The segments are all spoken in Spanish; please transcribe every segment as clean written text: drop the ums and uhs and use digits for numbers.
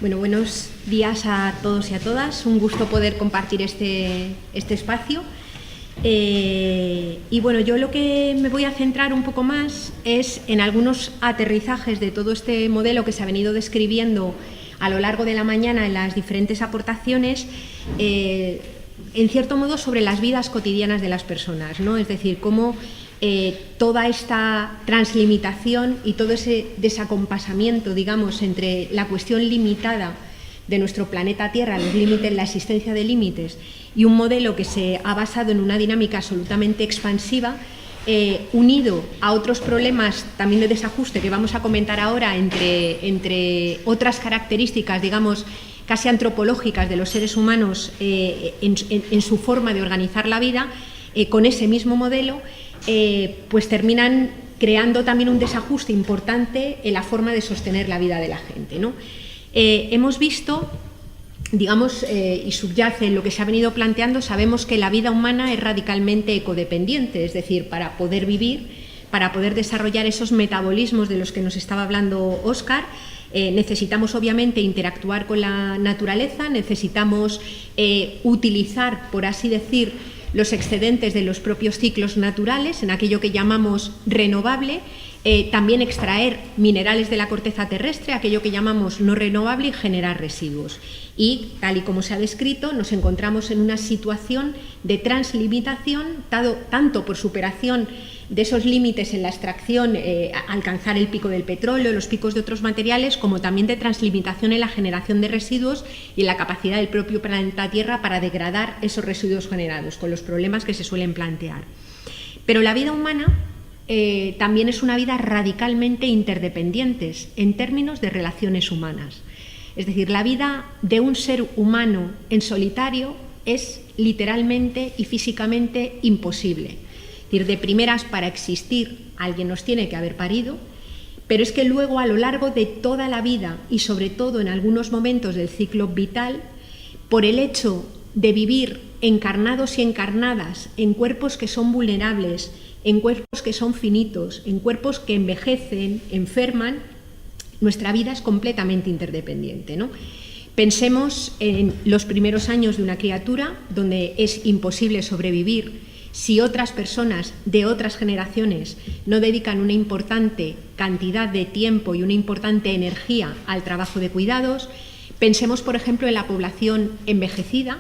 Bueno, buenos días a todos y a todas. Un gusto poder compartir este espacio. Y bueno, yo lo que me voy a centrar un poco más es en algunos aterrizajes de todo este modelo que se ha venido describiendo a lo largo de la mañana en las diferentes aportaciones, en cierto modo sobre las vidas cotidianas de las personas, ¿no? Es decir, cómo toda esta translimitación y todo ese desacompasamiento, digamos, entre la cuestión limitada de nuestro planeta Tierra, los límites, la existencia de límites, y un modelo que se ha basado en una dinámica absolutamente expansiva, unido a otros problemas también de desajuste que vamos a comentar ahora entre otras características, digamos, casi antropológicas de los seres humanos en su forma de organizar la vida, con ese mismo modelo, pues terminan creando también un desajuste importante en la forma de sostener la vida de la gente, ¿no? Hemos visto, digamos, y subyace en lo que se ha venido planteando, sabemos que la vida humana es radicalmente ecodependiente, es decir, para poder vivir, para poder desarrollar esos metabolismos de los que nos estaba hablando Óscar, necesitamos obviamente interactuar con la naturaleza, necesitamos utilizar, por así decir, los excedentes de los propios ciclos naturales, en aquello que llamamos renovable, también extraer minerales de la corteza terrestre, aquello que llamamos no renovable, y generar residuos. Y, tal y como se ha descrito, nos encontramos en una situación de translimitación, tanto por superación de esos límites en la extracción, alcanzar el pico del petróleo, los picos de otros materiales, como también de translimitación en la generación de residuos y en la capacidad del propio planeta Tierra para degradar esos residuos generados, con los problemas que se suelen plantear. Pero la vida humana también es una vida radicalmente interdependiente en términos de relaciones humanas. Es decir, la vida de un ser humano en solitario es literalmente y físicamente imposible. Es decir, de primeras, para existir, alguien nos tiene que haber parido, pero es que luego, a lo largo de toda la vida y sobre todo en algunos momentos del ciclo vital, por el hecho de vivir encarnados y encarnadas en cuerpos que son vulnerables, en cuerpos que son finitos, en cuerpos que envejecen, enferman, nuestra vida es completamente interdependiente, ¿no? Pensemos en los primeros años de una criatura, donde es imposible sobrevivir si otras personas de otras generaciones no dedican una importante cantidad de tiempo y una importante energía al trabajo de cuidados. Pensemos, por ejemplo, en la población envejecida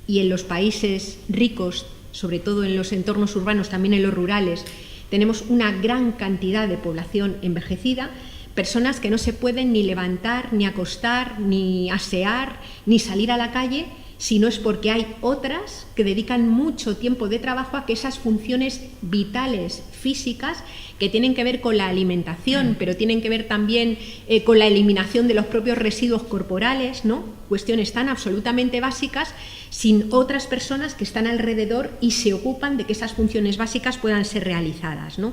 y en los países ricos, sobre todo en los entornos urbanos, también en los rurales, tenemos una gran cantidad de población envejecida, personas que no se pueden ni levantar, ni acostar, ni asear, ni salir a la calle, si no es porque hay otras que dedican mucho tiempo de trabajo a que esas funciones vitales, físicas, que tienen que ver con la alimentación, pero tienen que ver también con la eliminación de los propios residuos corporales, ¿no? Cuestiones tan absolutamente básicas, sin otras personas que están alrededor y se ocupan de que esas funciones básicas puedan ser realizadas, ¿no?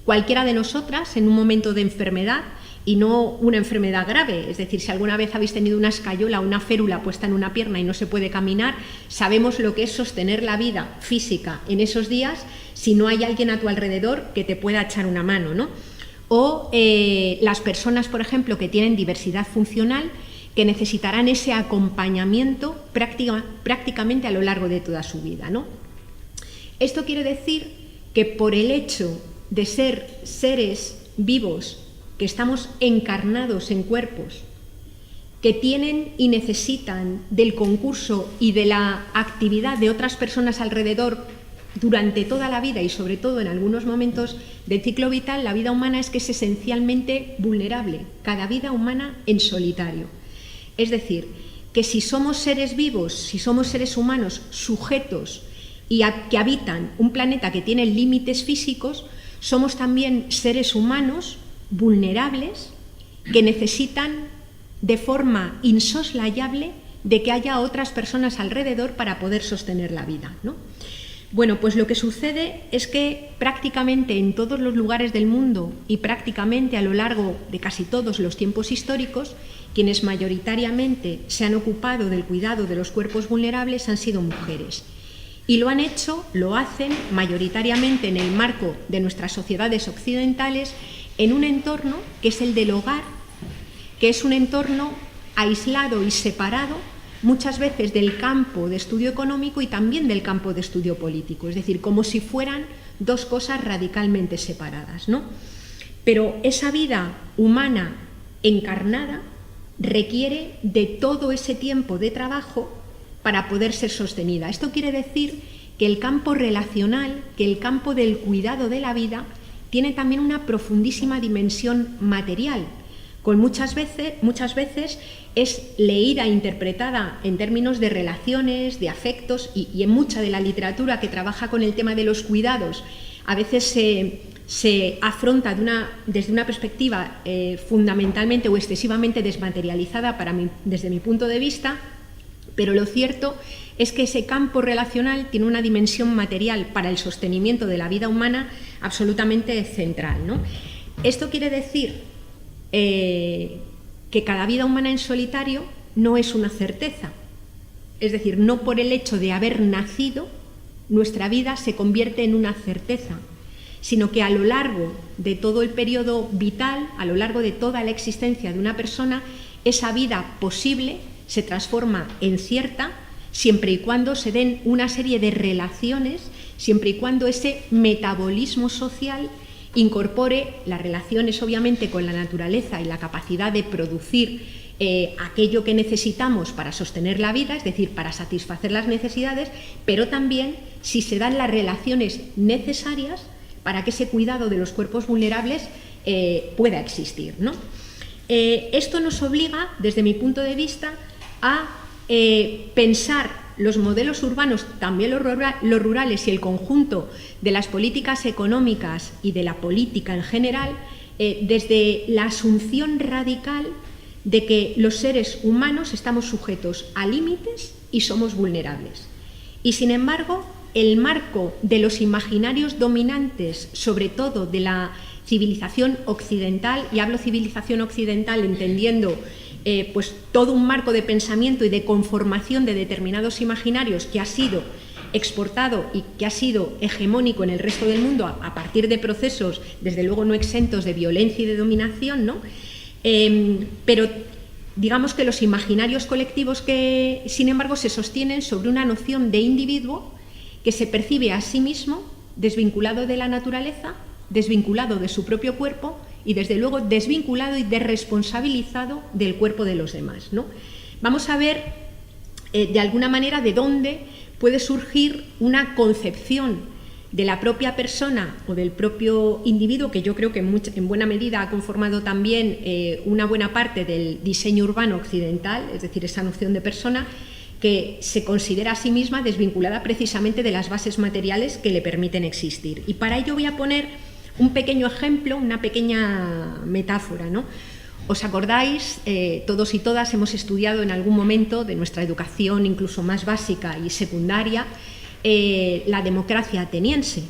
Cualquiera de nosotras, en un momento de enfermedad, y no una enfermedad grave, es decir, si alguna vez habéis tenido una escayola o una férula puesta en una pierna y no se puede caminar, sabemos lo que es sostener la vida física en esos días si no hay alguien a tu alrededor que te pueda echar una mano, ¿no? O las personas, por ejemplo, que tienen diversidad funcional, que necesitarán ese acompañamiento prácticamente a lo largo de toda su vida, ¿no? Esto quiere decir que por el hecho de ser seres vivos, que estamos encarnados en cuerpos que tienen y necesitan del concurso y de la actividad de otras personas alrededor durante toda la vida y sobre todo en algunos momentos del ciclo vital, la vida humana es que es esencialmente vulnerable, cada vida humana en solitario. Es decir, que si somos seres vivos, si somos seres humanos sujetos y que habitan un planeta que tiene límites físicos, somos también seres humanos vulnerables que necesitan de forma insoslayable de que haya otras personas alrededor para poder sostener la vida, ¿no? Bueno, pues lo que sucede es que prácticamente en todos los lugares del mundo y prácticamente a lo largo de casi todos los tiempos históricos, quienes mayoritariamente se han ocupado del cuidado de los cuerpos vulnerables han sido mujeres. Y lo han hecho, lo hacen mayoritariamente en el marco de nuestras sociedades occidentales, en un entorno que es el del hogar, que es un entorno aislado y separado muchas veces del campo de estudio económico y también del campo de estudio político, es decir, como si fueran dos cosas radicalmente separadas, ¿no? Pero esa vida humana encarnada requiere de todo ese tiempo de trabajo para poder ser sostenida. Esto quiere decir que el campo relacional, que el campo del cuidado de la vida, tiene también una profundísima dimensión material, con muchas veces es leída e interpretada en términos de relaciones, de afectos, y en mucha de la literatura que trabaja con el tema de los cuidados, a veces se afronta desde una perspectiva fundamentalmente o excesivamente desmaterializada desde mi punto de vista, pero lo cierto es que ese campo relacional tiene una dimensión material para el sostenimiento de la vida humana absolutamente central, ¿no? Esto quiere decir que cada vida humana en solitario no es una certeza. Es decir, no por el hecho de haber nacido, nuestra vida se convierte en una certeza, sino que a lo largo de todo el periodo vital, a lo largo de toda la existencia de una persona, esa vida posible se transforma en cierta, siempre y cuando se den una serie de relaciones, siempre y cuando ese metabolismo social incorpore las relaciones obviamente con la naturaleza y la capacidad de producir aquello que necesitamos para sostener la vida, es decir, para satisfacer las necesidades, pero también si se dan las relaciones necesarias para que ese cuidado de los cuerpos vulnerables pueda existir, ¿no? Esto nos obliga, desde mi punto de vista, a pensar los modelos urbanos, también los rurales y el conjunto de las políticas económicas y de la política en general, desde la asunción radical de que los seres humanos estamos sujetos a límites y somos vulnerables. Y sin embargo, el marco de los imaginarios dominantes, sobre todo de la civilización occidental, y hablo civilización occidental entendiendo pues todo un marco de pensamiento y de conformación de determinados imaginarios que ha sido exportado y que ha sido hegemónico en el resto del mundo a partir de procesos, desde luego no exentos de violencia y de dominación, ¿no? Pero digamos que los imaginarios colectivos que, sin embargo, se sostienen sobre una noción de individuo que se percibe a sí mismo desvinculado de la naturaleza, desvinculado de su propio cuerpo y, desde luego, desvinculado y desresponsabilizado del cuerpo de los demás, ¿no? Vamos a ver, de alguna manera, de dónde puede surgir una concepción de la propia persona o del propio individuo, que yo creo que en buena medida ha conformado también una buena parte del diseño urbano occidental, es decir, esa noción de persona que se considera a sí misma desvinculada precisamente de las bases materiales que le permiten existir. Y para ello voy a poner un pequeño ejemplo, una pequeña metáfora, ¿no? ¿Os acordáis? Todos y todas hemos estudiado en algún momento de nuestra educación, incluso más básica y secundaria, la democracia ateniense.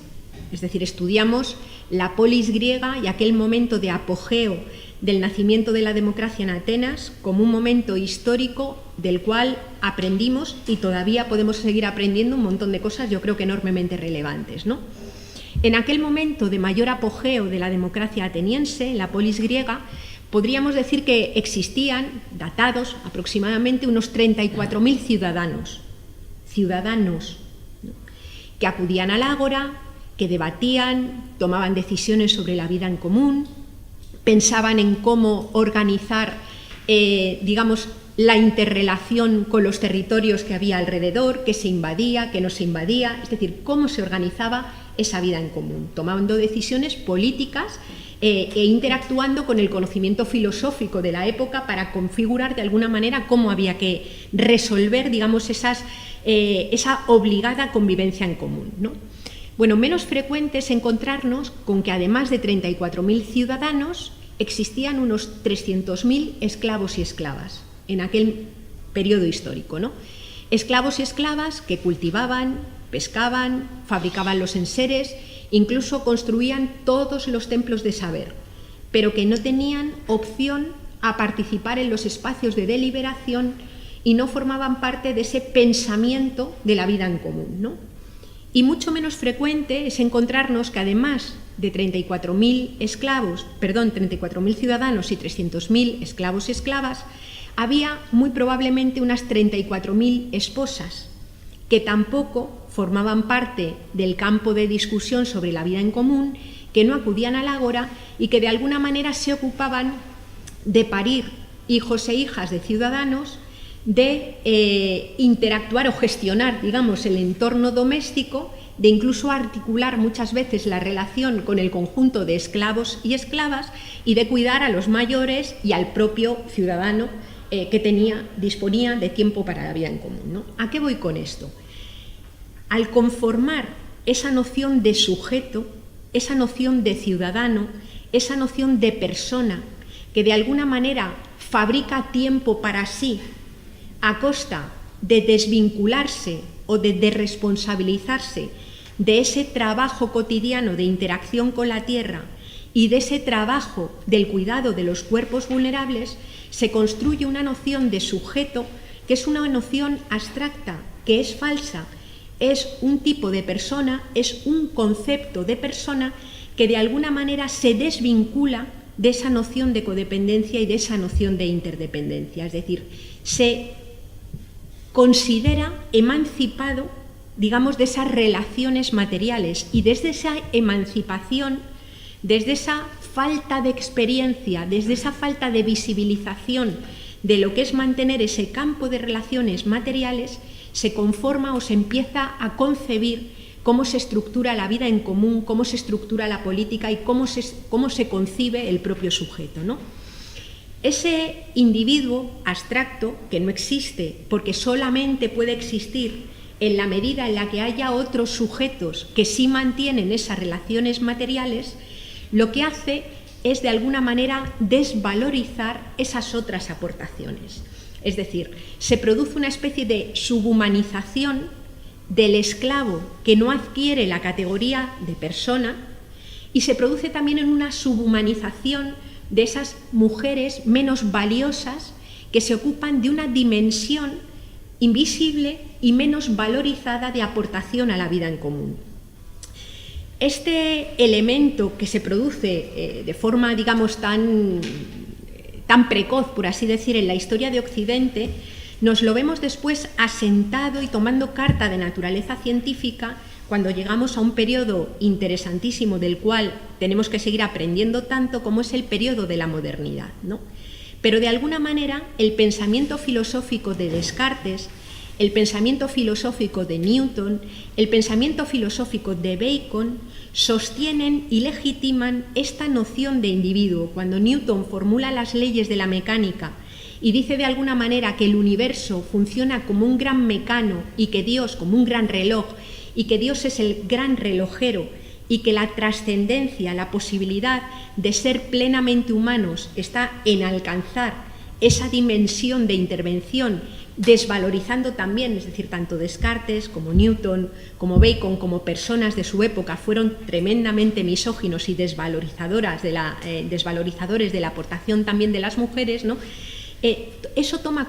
Es decir, estudiamos la polis griega y aquel momento de apogeo del nacimiento de la democracia en Atenas como un momento histórico del cual aprendimos y todavía podemos seguir aprendiendo un montón de cosas, yo creo que enormemente relevantes, ¿no? En aquel momento de mayor apogeo de la democracia ateniense, en la polis griega, podríamos decir que existían, datados aproximadamente, unos 34.000 ciudadanos, ¿no? Que acudían al ágora, que debatían, tomaban decisiones sobre la vida en común, pensaban en cómo organizar, digamos, la interrelación con los territorios que había alrededor, qué se invadía, qué no se invadía, es decir, cómo se organizaba esa vida en común, tomando decisiones políticas e interactuando con el conocimiento filosófico de la época para configurar de alguna manera cómo había que resolver, digamos, esa obligada convivencia en común, ¿no? Bueno, menos frecuente es encontrarnos con que además de 34.000 ciudadanos existían unos 300.000 esclavos y esclavas en aquel periodo histórico, ¿no? Esclavos y esclavas que cultivaban, pescaban, fabricaban los enseres, incluso construían todos los templos de saber, pero que no tenían opción a participar en los espacios de deliberación y no formaban parte de ese pensamiento de la vida en común, ¿no? Y mucho menos frecuente es encontrarnos que además de 34.000 ciudadanos y 300.000 esclavos y esclavas, había muy probablemente unas 34.000 esposas que tampoco formaban parte del campo de discusión sobre la vida en común, que no acudían al ágora y que de alguna manera se ocupaban de parir hijos e hijas de ciudadanos, de interactuar o gestionar, digamos, el entorno doméstico, de incluso articular muchas veces la relación con el conjunto de esclavos y esclavas y de cuidar a los mayores y al propio ciudadano que disponía de tiempo para la vida en común, ¿no? ¿A qué voy con esto? Al conformar esa noción de sujeto, esa noción de ciudadano, esa noción de persona, que de alguna manera fabrica tiempo para sí a costa de desvincularse o de desresponsabilizarse de ese trabajo cotidiano de interacción con la tierra y de ese trabajo del cuidado de los cuerpos vulnerables, se construye una noción de sujeto que es una noción abstracta, que es falsa, es un tipo de persona, es un concepto de persona que de alguna manera se desvincula de esa noción de codependencia y de esa noción de interdependencia, es decir, se considera emancipado, digamos, de esas relaciones materiales, y desde esa emancipación, desde esa falta de experiencia, desde esa falta de visibilización de lo que es mantener ese campo de relaciones materiales, se conforma o se empieza a concebir cómo se estructura la vida en común, cómo se estructura la política y cómo se concibe el propio sujeto, ¿no? Ese individuo abstracto, que no existe porque solamente puede existir en la medida en la que haya otros sujetos que sí mantienen esas relaciones materiales, lo que hace es de alguna manera desvalorizar esas otras aportaciones. Es decir, se produce una especie de subhumanización del esclavo que no adquiere la categoría de persona, y se produce también en una subhumanización de esas mujeres menos valiosas que se ocupan de una dimensión invisible y menos valorizada de aportación a la vida en común. Este elemento que se produce de forma, digamos, tan precoz, por así decir, en la historia de Occidente, nos lo vemos después asentado y tomando carta de naturaleza científica cuando llegamos a un periodo interesantísimo del cual tenemos que seguir aprendiendo tanto, como es el periodo de la modernidad, ¿no? Pero de alguna manera el pensamiento filosófico de Descartes, el pensamiento filosófico de Newton, el pensamiento filosófico de Bacon sostienen y legitiman esta noción de individuo. Cuando Newton formula las leyes de la mecánica y dice de alguna manera que el universo funciona como un gran mecano y que Dios como un gran reloj, y que Dios es el gran relojero, y que la trascendencia, la posibilidad de ser plenamente humanos está en alcanzar esa dimensión de intervención, desvalorizando también, es decir, tanto Descartes como Newton, como Bacon, como personas de su época fueron tremendamente misóginos y desvalorizadores de la aportación también de las mujeres, ¿no? Eso toma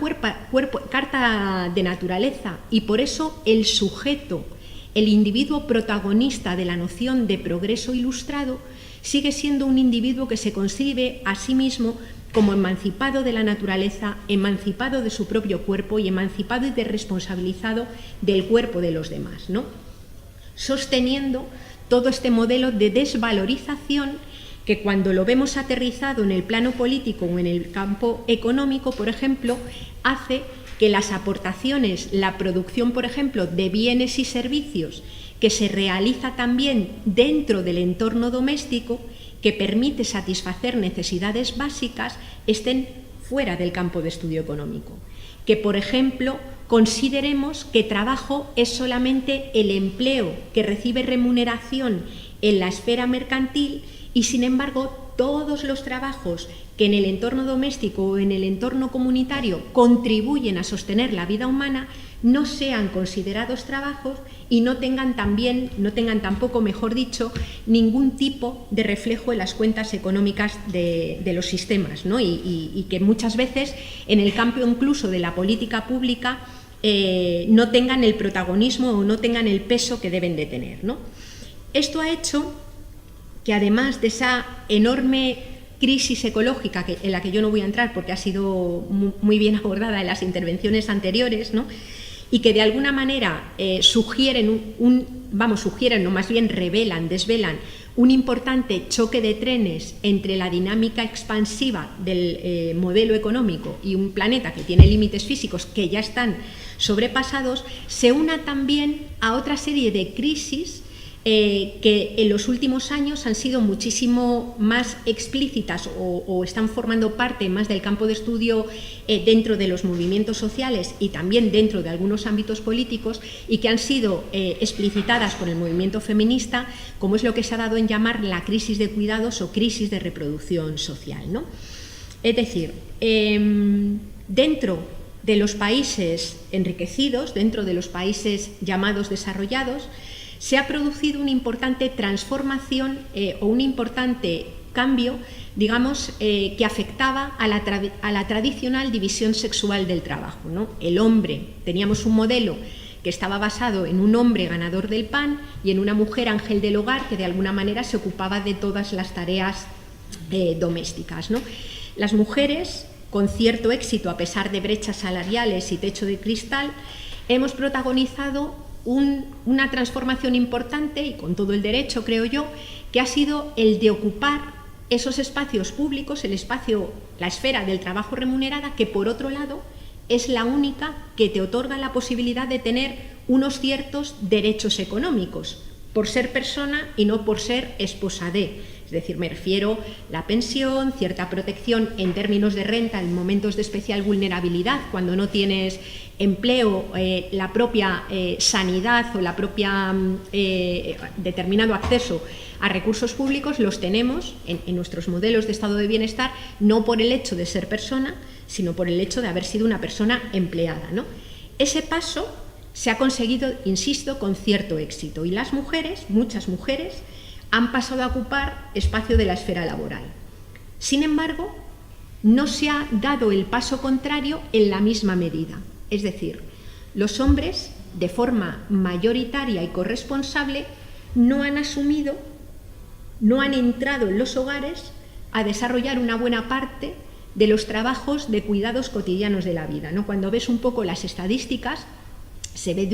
carta de naturaleza, y por eso el sujeto, el individuo protagonista de la noción de progreso ilustrado, sigue siendo un individuo que se concibe a sí mismo como emancipado de la naturaleza, emancipado de su propio cuerpo y emancipado y desresponsabilizado del cuerpo de los demás, ¿no? Sosteniendo todo este modelo de desvalorización que, cuando lo vemos aterrizado en el plano político o en el campo económico, por ejemplo, hace que las aportaciones, la producción, por ejemplo, de bienes y servicios que se realiza también dentro del entorno doméstico, que permite satisfacer necesidades básicas, estén fuera del campo de estudio económico. Que, por ejemplo, consideremos que trabajo es solamente el empleo que recibe remuneración en la esfera mercantil, y sin embargo todos los trabajos que en el entorno doméstico o en el entorno comunitario contribuyen a sostener la vida humana no sean considerados trabajos y no tengan tampoco, mejor dicho, ningún tipo de reflejo en las cuentas económicas de los sistemas, ¿no? Y que muchas veces en el campo incluso de la política pública no tengan el protagonismo o no tengan el peso que deben de tener, ¿no? Esto ha hecho que, además de esa enorme crisis ecológica, en la que yo no voy a entrar porque ha sido muy bien abordada en las intervenciones anteriores, ¿no? Y que de alguna manera sugieren no, más bien revelan, desvelan un importante choque de trenes entre la dinámica expansiva del modelo económico y un planeta que tiene límites físicos que ya están sobrepasados, se una también a otra serie de crisis que en los últimos años han sido muchísimo más explícitas o están formando parte más del campo de estudio dentro de los movimientos sociales y también dentro de algunos ámbitos políticos, y que han sido explicitadas por el movimiento feminista, como es lo que se ha dado en llamar la crisis de cuidados o crisis de reproducción social, ¿no? Es decir, dentro de los países enriquecidos, dentro de los países llamados desarrollados, se ha producido una importante transformación o un importante cambio, digamos, que afectaba a la tradicional división sexual del trabajo, ¿no? El hombre, teníamos un modelo que estaba basado en un hombre ganador del pan y en una mujer ángel del hogar que de alguna manera se ocupaba de todas las tareas domésticas, ¿no? Las mujeres, con cierto éxito a pesar de brechas salariales y techo de cristal, hemos protagonizado una transformación importante, y con todo el derecho, creo yo, que ha sido el de ocupar esos espacios públicos, la esfera del trabajo remunerada, que por otro lado es la única que te otorga la posibilidad de tener unos ciertos derechos económicos, por ser persona y no por ser esposa de. Es decir, me refiero a la pensión, cierta protección en términos de renta en momentos de especial vulnerabilidad, cuando no tienes empleo, la propia sanidad o la propia determinado acceso a recursos públicos, los tenemos en nuestros modelos de estado de bienestar, no por el hecho de ser persona, sino por el hecho de haber sido una persona empleada, ¿no? Ese paso se ha conseguido, insisto, con cierto éxito, y las mujeres, muchas mujeres, han pasado a ocupar espacio de la esfera laboral. Sin embargo, no se ha dado el paso contrario en la misma medida. Es decir, los hombres, de forma mayoritaria y corresponsable, no han asumido, no han entrado en los hogares a desarrollar una buena parte de los trabajos de cuidados cotidianos de la vida, ¿no? Cuando ves un poco las estadísticas, se ve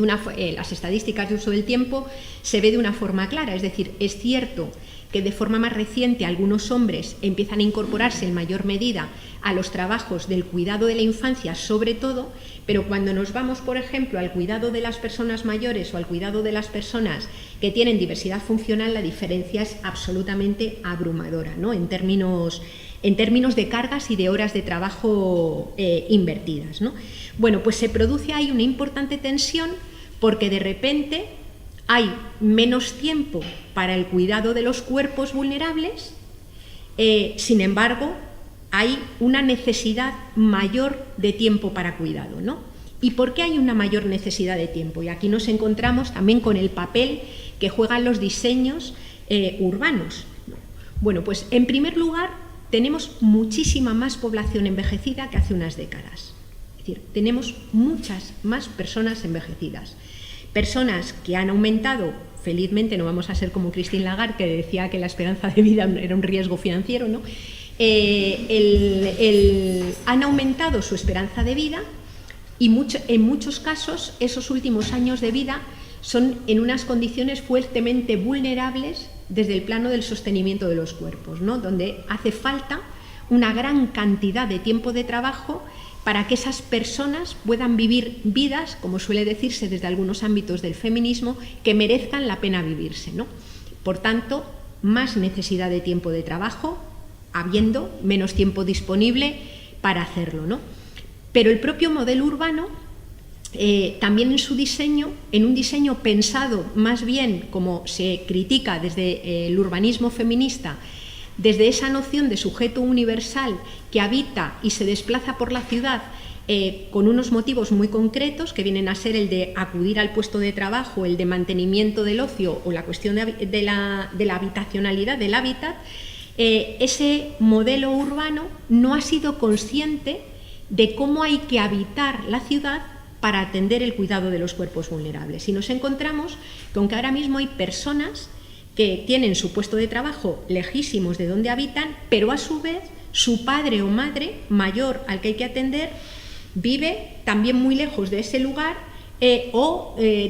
las estadísticas de uso del tiempo, se ve de una forma clara. Es decir, es cierto que de forma más reciente algunos hombres empiezan a incorporarse en mayor medida a los trabajos del cuidado de la infancia, sobre todo, pero cuando nos vamos, por ejemplo, al cuidado de las personas mayores o al cuidado de las personas que tienen diversidad funcional, la diferencia es absolutamente abrumadora, ¿no? En términos de cargas y de horas de trabajo invertidas, ¿no? Bueno, pues se produce ahí una importante tensión, porque de repente hay menos tiempo para el cuidado de los cuerpos vulnerables, sin embargo, hay una necesidad mayor de tiempo para cuidado, ¿no? ¿Y por qué hay una mayor necesidad de tiempo? Y aquí nos encontramos también con el papel que juegan los diseños urbanos, ¿no? Bueno, pues en primer lugar, tenemos muchísima más población envejecida que hace unas décadas. Es decir, tenemos muchas más personas envejecidas. Personas que han aumentado, felizmente no vamos a ser como Christine Lagarde, que decía que la esperanza de vida era un riesgo financiero, ¿no? Han aumentado su esperanza de vida y en muchos casos esos últimos años de vida son en unas condiciones fuertemente vulnerables desde el plano del sostenimiento de los cuerpos, ¿no? Donde hace falta una gran cantidad de tiempo de trabajo para que esas personas puedan vivir vidas, como suele decirse desde algunos ámbitos del feminismo, que merezcan la pena vivirse, ¿no? Por tanto, más necesidad de tiempo de trabajo, habiendo menos tiempo disponible para hacerlo, ¿no? Pero el propio modelo urbano, también en su diseño, en un diseño pensado más bien, como se critica desde el urbanismo feminista, desde esa noción de sujeto universal que habita y se desplaza por la ciudad con unos motivos muy concretos, que vienen a ser el de acudir al puesto de trabajo, el de mantenimiento del ocio o la cuestión de la habitacionalidad, del hábitat, ese modelo urbano no ha sido consciente de cómo hay que habitar la ciudad para atender el cuidado de los cuerpos vulnerables. Y nos encontramos con que ahora mismo hay personas que tienen su puesto de trabajo lejísimos de donde habitan, pero a su vez su padre o madre mayor al que hay que atender vive también muy lejos de ese lugar,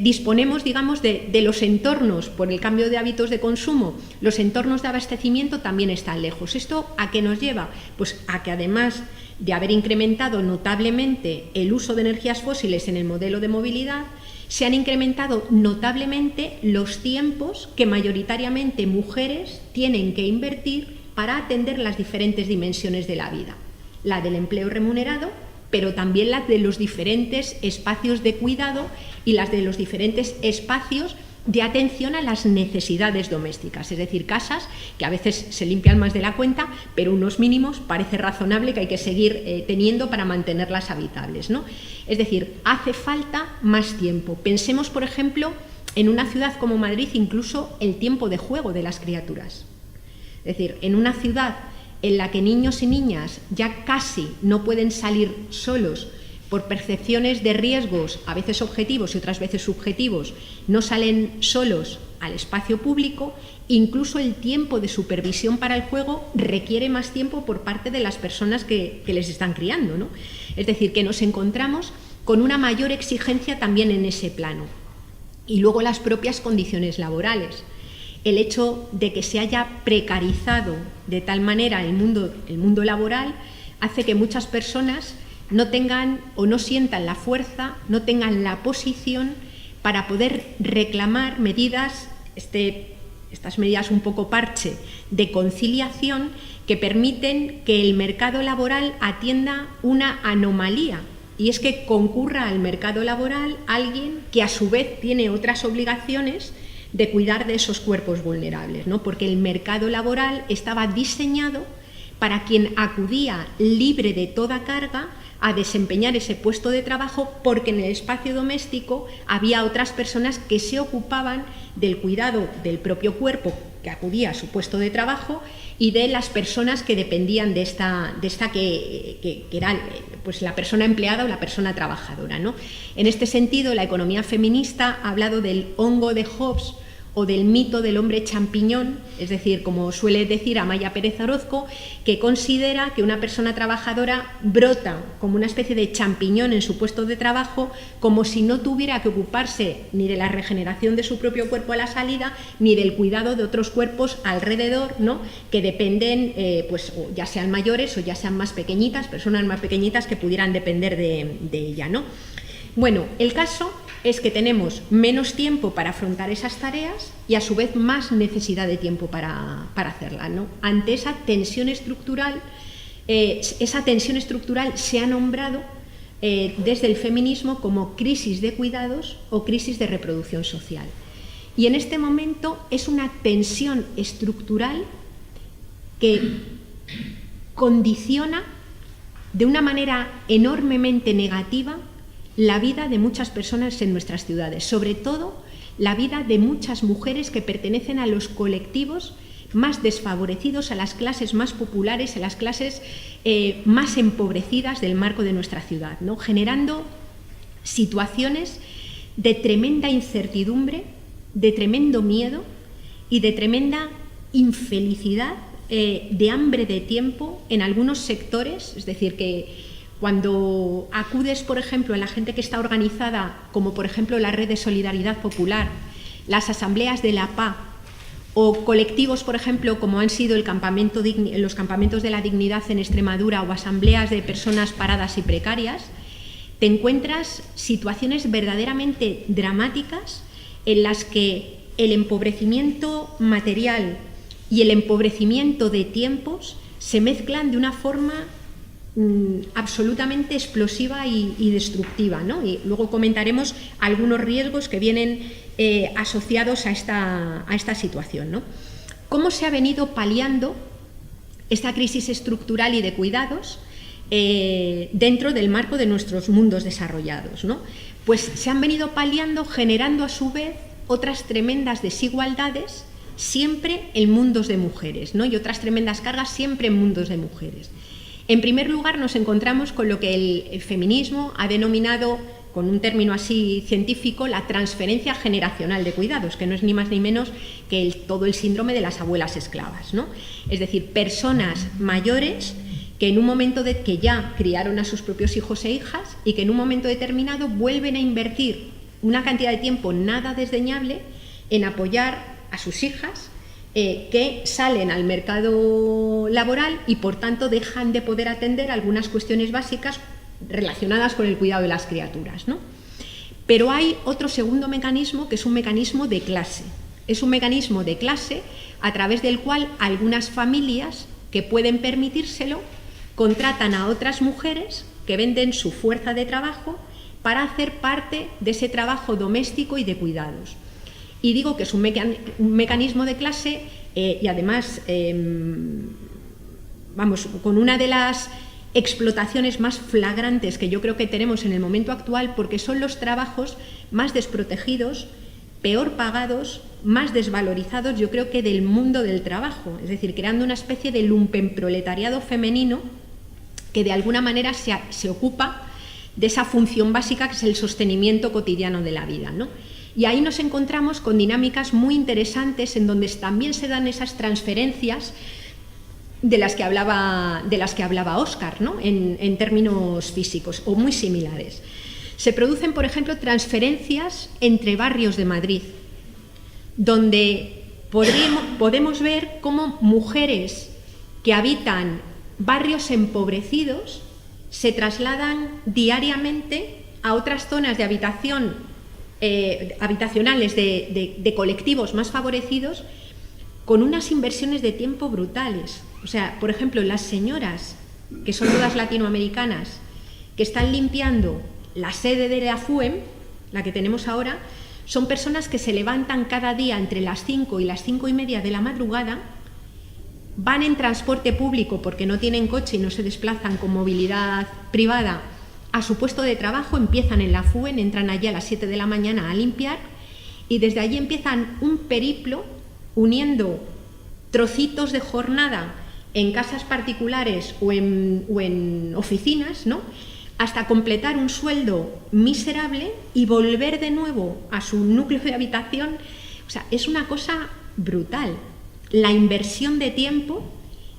disponemos, digamos, de los entornos, por el cambio de hábitos de consumo, los entornos de abastecimiento también están lejos. ¿Esto a qué nos lleva? Pues a que, además de haber incrementado notablemente el uso de energías fósiles en el modelo de movilidad, se han incrementado notablemente los tiempos que mayoritariamente mujeres tienen que invertir para atender las diferentes dimensiones de la vida. La del empleo remunerado, pero también las de los diferentes espacios de cuidado y las de los diferentes espacios de atención a las necesidades domésticas, es decir, casas que a veces se limpian más de la cuenta, pero unos mínimos parece razonable que hay que seguir teniendo para mantenerlas habitables, ¿no? Es decir, hace falta más tiempo. Pensemos, por ejemplo, en una ciudad como Madrid, incluso el tiempo de juego de las criaturas. Es decir, en una ciudad en la que niños y niñas ya casi no pueden salir solos por percepciones de riesgos, a veces objetivos y otras veces subjetivos, no salen solos al espacio público, incluso el tiempo de supervisión para el juego requiere más tiempo por parte de las personas que les están criando, ¿no? Es decir, que nos encontramos con una mayor exigencia también en ese plano. Y luego las propias condiciones laborales. El hecho de que se haya precarizado de tal manera el mundo laboral hace que muchas personas no tengan o no sientan la fuerza, no tengan la posición para poder reclamar medidas, estas medidas un poco parche, de conciliación que permiten que el mercado laboral atienda una anomalía, y es que concurra al mercado laboral alguien que a su vez tiene otras obligaciones de cuidar de esos cuerpos vulnerables, ¿no? Porque el mercado laboral estaba diseñado para quien acudía libre de toda carga a desempeñar ese puesto de trabajo, porque en el espacio doméstico había otras personas que se ocupaban del cuidado del propio cuerpo que acudía a su puesto de trabajo y de las personas que dependían de esta que era pues la persona empleada o la persona trabajadora, ¿no? En este sentido, la economía feminista ha hablado del hongo de Hobbes o del mito del hombre champiñón, es decir, como suele decir Amaya Pérez Orozco, que considera que una persona trabajadora brota como una especie de champiñón en su puesto de trabajo, como si no tuviera que ocuparse ni de la regeneración de su propio cuerpo a la salida, ni del cuidado de otros cuerpos alrededor, ¿no? Que dependen, pues ya sean mayores o ya sean más pequeñitas, personas más pequeñitas que pudieran depender de ella, ¿no? Bueno, el caso es que tenemos menos tiempo para afrontar esas tareas y a su vez más necesidad de tiempo para hacerlas, ¿no? Ante esa tensión estructural, se ha nombrado desde el feminismo como crisis de cuidados o crisis de reproducción social. Y en este momento es una tensión estructural que condiciona de una manera enormemente negativa la vida de muchas personas en nuestras ciudades, sobre todo la vida de muchas mujeres que pertenecen a los colectivos más desfavorecidos, a las clases más populares, a las clases más empobrecidas del marco de nuestra ciudad, ¿no? Generando situaciones de tremenda incertidumbre, de tremendo miedo y de tremenda infelicidad, de hambre de tiempo en algunos sectores. Es decir, que cuando acudes, por ejemplo, a la gente que está organizada, como por ejemplo la Red de Solidaridad Popular, las asambleas de la PA o colectivos, por ejemplo, como han sido los campamentos de la dignidad en Extremadura o asambleas de personas paradas y precarias, te encuentras situaciones verdaderamente dramáticas en las que el empobrecimiento material y el empobrecimiento de tiempos se mezclan de una forma absolutamente explosiva y destructiva, ¿no? Y luego comentaremos algunos riesgos que vienen asociados a esta situación, ¿no? ¿Cómo se ha venido paliando esta crisis estructural y de cuidados dentro del marco de nuestros mundos desarrollados, ¿no? Pues se han venido paliando generando a su vez otras tremendas desigualdades siempre en mundos de mujeres, ¿no? Y otras tremendas cargas siempre en mundos de mujeres. En primer lugar, nos encontramos con lo que el feminismo ha denominado con un término así científico, la transferencia generacional de cuidados, que no es ni más ni menos que todo el síndrome de las abuelas esclavas, ¿no? Es decir, personas mayores que en un momento que ya criaron a sus propios hijos e hijas y que en un momento determinado vuelven a invertir una cantidad de tiempo nada desdeñable en apoyar a sus hijas que salen al mercado laboral y por tanto dejan de poder atender algunas cuestiones básicas relacionadas con el cuidado de las criaturas, ¿no? Pero hay otro segundo mecanismo que es un mecanismo de clase. Es un mecanismo de clase a través del cual algunas familias que pueden permitírselo contratan a otras mujeres que venden su fuerza de trabajo para hacer parte de ese trabajo doméstico y de cuidados. Y digo que es un mecanismo de clase y además, con una de las explotaciones más flagrantes que yo creo que tenemos en el momento actual, porque son los trabajos más desprotegidos, peor pagados, más desvalorizados, yo creo que del mundo del trabajo, es decir, creando una especie de lumpenproletariado femenino que de alguna manera se ocupa de esa función básica que es el sostenimiento cotidiano de la vida, ¿no? Y ahí nos encontramos con dinámicas muy interesantes en donde también se dan esas transferencias de las que hablaba Óscar, ¿no? En términos físicos, o muy similares. Se producen, por ejemplo, transferencias entre barrios de Madrid, donde podemos ver cómo mujeres que habitan barrios empobrecidos se trasladan diariamente a otras zonas de habitacionales de colectivos más favorecidos con unas inversiones de tiempo brutales. O sea, por ejemplo, las señoras, que son todas latinoamericanas, que están limpiando la sede de la FUEM, la que tenemos ahora, son personas que se levantan cada día entre las 5 y las 5:30 de la madrugada, van en transporte público porque no tienen coche y no se desplazan con movilidad privada a su puesto de trabajo, empiezan en la FUEM, entran allí a las 7 de la mañana a limpiar y desde allí empiezan un periplo uniendo trocitos de jornada en casas particulares o en oficinas, ¿no?, hasta completar un sueldo miserable y volver de nuevo a su núcleo de habitación. O sea, es una cosa brutal la inversión de tiempo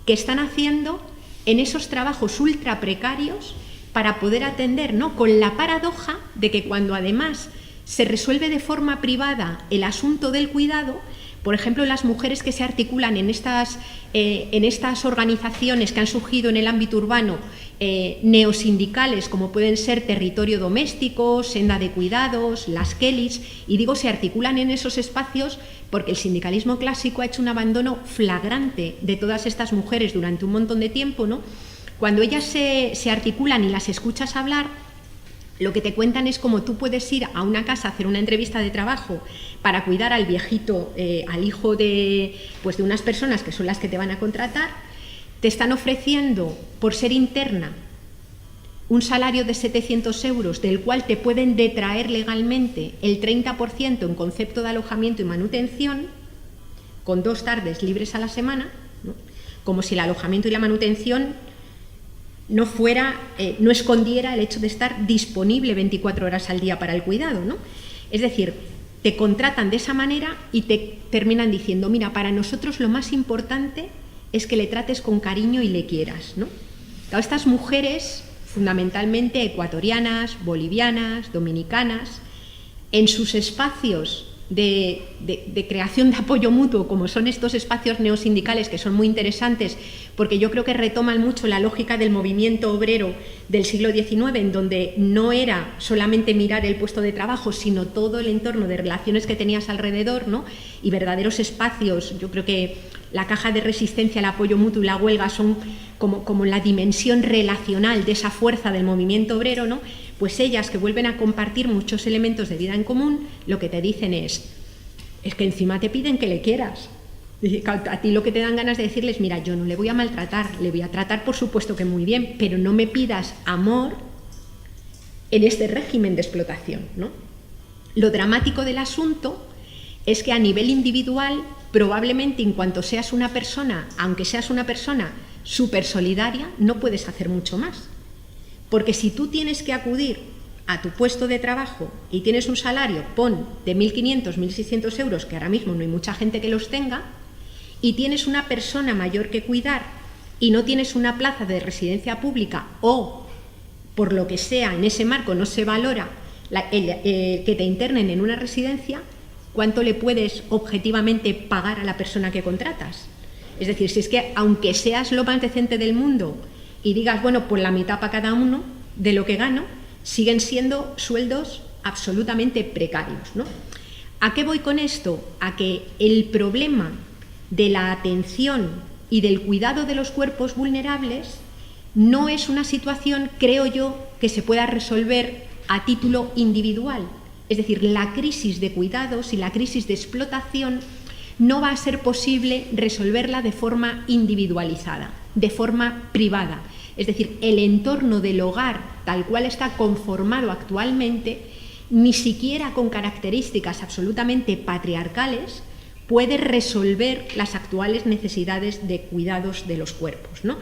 que están haciendo en esos trabajos ultra precarios para poder atender, ¿no?, con la paradoja de que cuando además se resuelve de forma privada el asunto del cuidado, por ejemplo, las mujeres que se articulan en estas organizaciones que han surgido en el ámbito urbano, neosindicales, como pueden ser Territorio Doméstico, Senda de Cuidados, las Kellys, y digo se articulan en esos espacios porque el sindicalismo clásico ha hecho un abandono flagrante de todas estas mujeres durante un montón de tiempo, ¿no? Cuando ellas se articulan y las escuchas hablar, lo que te cuentan es cómo tú puedes ir a una casa a hacer una entrevista de trabajo para cuidar al viejito, al hijo de unas personas que son las que te van a contratar. Te están ofreciendo, por ser interna, un salario de 700 euros, del cual te pueden detraer legalmente el 30% en concepto de alojamiento y manutención, con 2 tardes libres a la semana, ¿no?, como si el alojamiento y la manutención no escondiera el hecho de estar disponible 24 horas al día para el cuidado, ¿no? Es decir, te contratan de esa manera y te terminan diciendo, mira, para nosotros lo más importante es que le trates con cariño y le quieras, ¿no? Claro, estas mujeres, fundamentalmente ecuatorianas, bolivianas, dominicanas, en sus espacios de creación de apoyo mutuo, como son estos espacios neosindicales, que son muy interesantes porque yo creo que retoman mucho la lógica del movimiento obrero del siglo XIX, en donde no era solamente mirar el puesto de trabajo, sino todo el entorno de relaciones que tenías alrededor, ¿no?, y verdaderos espacios. Yo creo que la caja de resistencia, el apoyo mutuo y la huelga son como la dimensión relacional de esa fuerza del movimiento obrero, ¿no? Pues ellas, que vuelven a compartir muchos elementos de vida en común, lo que te dicen es que encima te piden que le quieras. A ti lo que te dan ganas de decirles, mira, yo no le voy a maltratar, le voy a tratar por supuesto que muy bien, pero no me pidas amor en este régimen de explotación, ¿no? Lo dramático del asunto es que a nivel individual, probablemente en cuanto seas una persona, aunque seas una persona súper solidaria, no puedes hacer mucho más. Porque si tú tienes que acudir a tu puesto de trabajo y tienes un salario, pon, de 1.500, 1.600 euros, que ahora mismo no hay mucha gente que los tenga, y tienes una persona mayor que cuidar y no tienes una plaza de residencia pública o, por lo que sea, en ese marco no se valora que te internen en una residencia, ¿cuánto le puedes objetivamente pagar a la persona que contratas? Es decir, si es que aunque seas lo más decente del mundo y digas, bueno, pues la mitad para cada uno de lo que gano, siguen siendo sueldos absolutamente precarios, ¿no? ¿A qué voy con esto? A que el problema de la atención y del cuidado de los cuerpos vulnerables no es una situación, creo yo, que se pueda resolver a título individual. Es decir, la crisis de cuidados y la crisis de explotación no va a ser posible resolverla de forma individualizada, de forma privada. Es decir, el entorno del hogar, tal cual está conformado actualmente, ni siquiera con características absolutamente patriarcales, puede resolver las actuales necesidades de cuidados de los cuerpos, ¿no?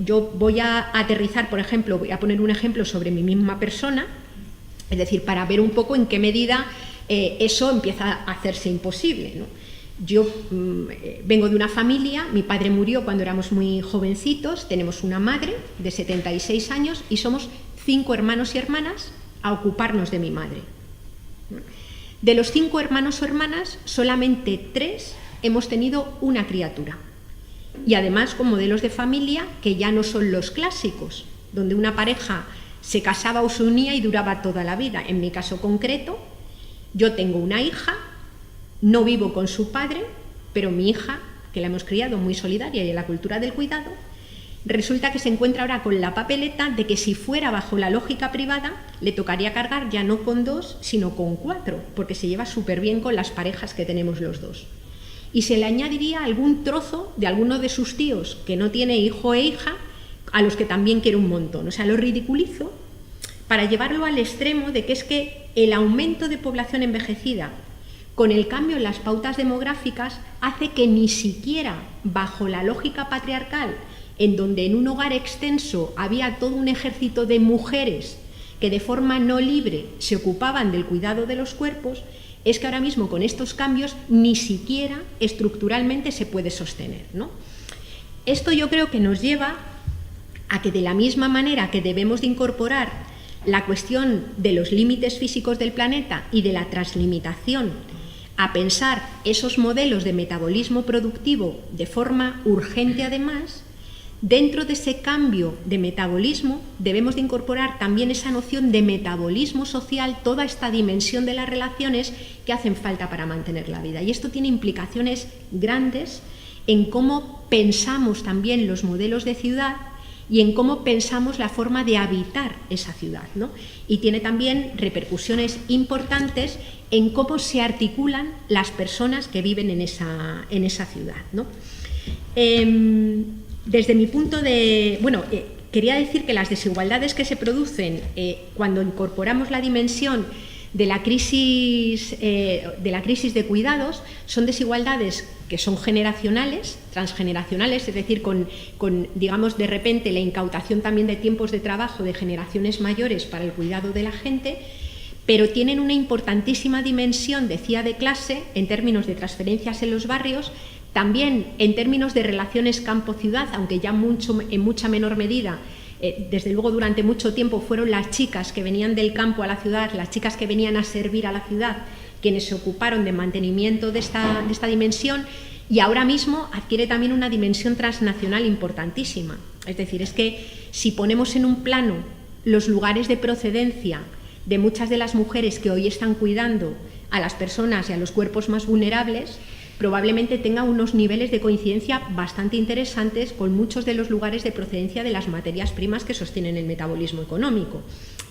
Yo voy a aterrizar, por ejemplo, voy a poner un ejemplo sobre mi misma persona, es decir, para ver un poco en qué medida eso empieza a hacerse imposible, ¿no? Yo vengo de una familia, mi padre murió cuando éramos muy jovencitos, tenemos una madre de 76 años y somos 5 hermanos y hermanas a ocuparnos de mi madre. De los 5 hermanos o hermanas, solamente 3 hemos tenido una criatura. Y además con modelos de familia que ya no son los clásicos, donde una pareja se casaba o se unía y duraba toda la vida. En mi caso concreto, yo tengo una hija, no vivo con su padre, pero mi hija, que la hemos criado muy solidaria y en la cultura del cuidado, resulta que se encuentra ahora con la papeleta de que si fuera bajo la lógica privada, le tocaría cargar ya no con 2, sino con 4, porque se lleva súper bien con las parejas que tenemos los dos. Y se le añadiría algún trozo de alguno de sus tíos que no tiene hijo e hija, a los que también quiere un montón. O sea, lo ridiculizo para llevarlo al extremo de que es que el aumento de población envejecida con el cambio en las pautas demográficas hace que ni siquiera bajo la lógica patriarcal, en donde en un hogar extenso había todo un ejército de mujeres que de forma no libre se ocupaban del cuidado de los cuerpos, es que ahora mismo con estos cambios ni siquiera estructuralmente se puede sostener, ¿no? Esto yo creo que nos lleva a que de la misma manera que debemos de incorporar la cuestión de los límites físicos del planeta y de la translimitación a pensar esos modelos de metabolismo productivo de forma urgente además, dentro de ese cambio de metabolismo debemos de incorporar también esa noción de metabolismo social, toda esta dimensión de las relaciones que hacen falta para mantener la vida. Y esto tiene implicaciones grandes en cómo pensamos también los modelos de ciudad y en cómo pensamos la forma de habitar esa ciudad, ¿no? Y tiene también repercusiones importantes en cómo se articulan las personas que viven en esa ciudad, ¿no? Desde mi punto de... Bueno, quería decir que las desigualdades que se producen cuando incorporamos la dimensión de la crisis de cuidados son desigualdades que son generacionales, transgeneracionales, es decir, con digamos, de repente la incautación también de tiempos de trabajo de generaciones mayores para el cuidado de la gente, pero tienen una importantísima dimensión, decía, de clase en términos de transferencias en los barrios, también en términos de relaciones campo-ciudad, aunque ya en mucha menor medida. Desde luego durante mucho tiempo fueron las chicas que venían del campo a la ciudad, las chicas que venían a servir a la ciudad, quienes se ocuparon de mantenimiento de esta dimensión, y ahora mismo adquiere también una dimensión transnacional importantísima. Es decir, es que si ponemos en un plano los lugares de procedencia de muchas de las mujeres que hoy están cuidando a las personas y a los cuerpos más vulnerables, probablemente tenga unos niveles de coincidencia bastante interesantes con muchos de los lugares de procedencia de las materias primas que sostienen el metabolismo económico.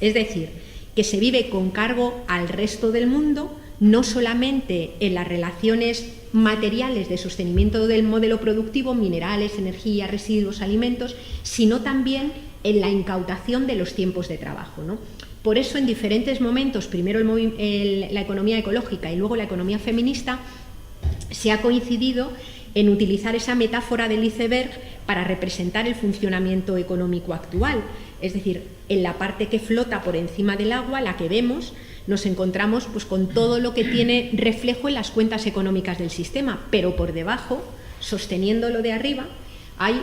Es decir, que se vive con cargo al resto del mundo, no solamente en las relaciones materiales de sostenimiento del modelo productivo, minerales, energía, residuos, alimentos, sino también en la incautación de los tiempos de trabajo, ¿no? Por eso en diferentes momentos, primero la economía ecológica y luego la economía feminista, se ha coincidido en utilizar esa metáfora del iceberg para representar el funcionamiento económico actual. Es decir, en la parte que flota por encima del agua, la que vemos, nos encontramos pues, con todo lo que tiene reflejo en las cuentas económicas del sistema, pero por debajo, sosteniéndolo de arriba, hay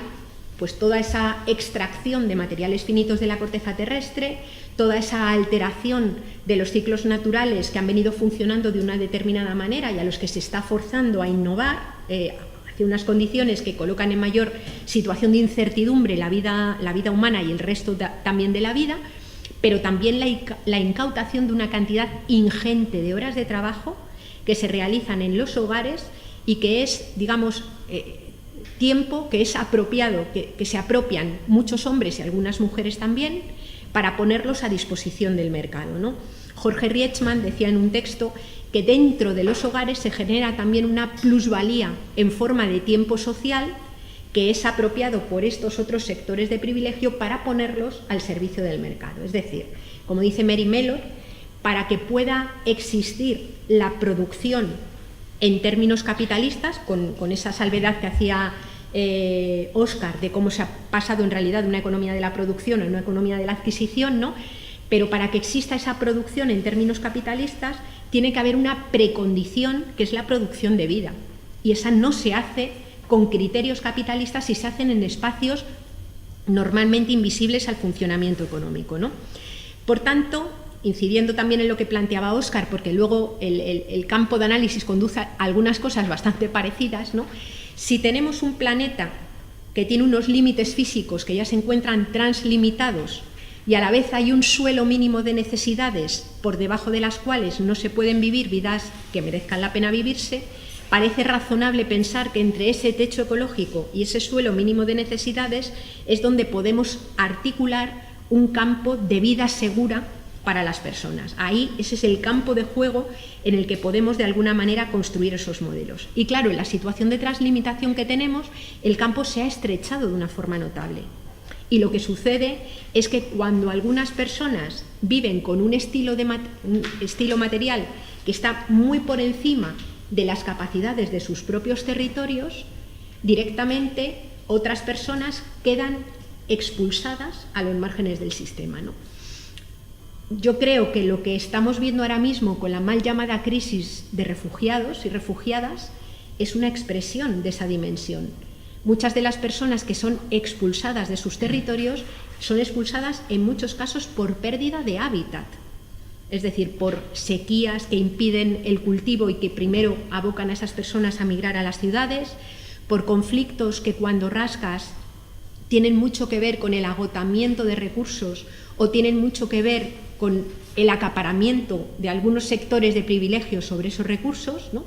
pues, toda esa extracción de materiales finitos de la corteza terrestre, toda esa alteración de los ciclos naturales que han venido funcionando de una determinada manera y a los que se está forzando a innovar hacia unas condiciones que colocan en mayor situación de incertidumbre la vida humana y el resto también de la vida, pero también la incautación de una cantidad ingente de horas de trabajo que se realizan en los hogares y que es, digamos, tiempo que es apropiado, que se apropian muchos hombres y algunas mujeres también para ponerlos a disposición del mercado, ¿no? Jorge Rietzmann decía en un texto que dentro de los hogares se genera también una plusvalía en forma de tiempo social que es apropiado por estos otros sectores de privilegio para ponerlos al servicio del mercado. Es decir, como dice Mary Mellor, para que pueda existir la producción en términos capitalistas, con esa salvedad que hacía Óscar de cómo se ha pasado en realidad de una economía de la producción a una economía de la adquisición, ¿no? Pero para que exista esa producción en términos capitalistas tiene que haber una precondición que es la producción de vida, y esa no se hace con criterios capitalistas y se hacen en espacios normalmente invisibles al funcionamiento económico, ¿no? Por tanto, incidiendo también en lo que planteaba Óscar, porque luego el campo de análisis conduce a algunas cosas bastante parecidas, ¿no? Si tenemos un planeta que tiene unos límites físicos que ya se encuentran translimitados y a la vez hay un suelo mínimo de necesidades por debajo de las cuales no se pueden vivir vidas que merezcan la pena vivirse, parece razonable pensar que entre ese techo ecológico y ese suelo mínimo de necesidades es donde podemos articular un campo de vida segura para las personas. Ahí ese es el campo de juego en el que podemos de alguna manera construir esos modelos. Y claro, en la situación de translimitación que tenemos, el campo se ha estrechado de una forma notable. Y lo que sucede es que cuando algunas personas viven con un estilo material que está muy por encima de las capacidades de sus propios territorios, directamente otras personas quedan expulsadas a los márgenes del sistema, ¿no? Yo creo que lo que estamos viendo ahora mismo con la mal llamada crisis de refugiados y refugiadas es una expresión de esa dimensión. Muchas de las personas que son expulsadas de sus territorios son expulsadas en muchos casos por pérdida de hábitat, es decir, por sequías que impiden el cultivo y que primero abocan a esas personas a migrar a las ciudades, por conflictos que cuando rascas tienen mucho que ver con el agotamiento de recursos o tienen mucho que ver con el acaparamiento de algunos sectores de privilegios sobre esos recursos, ¿no?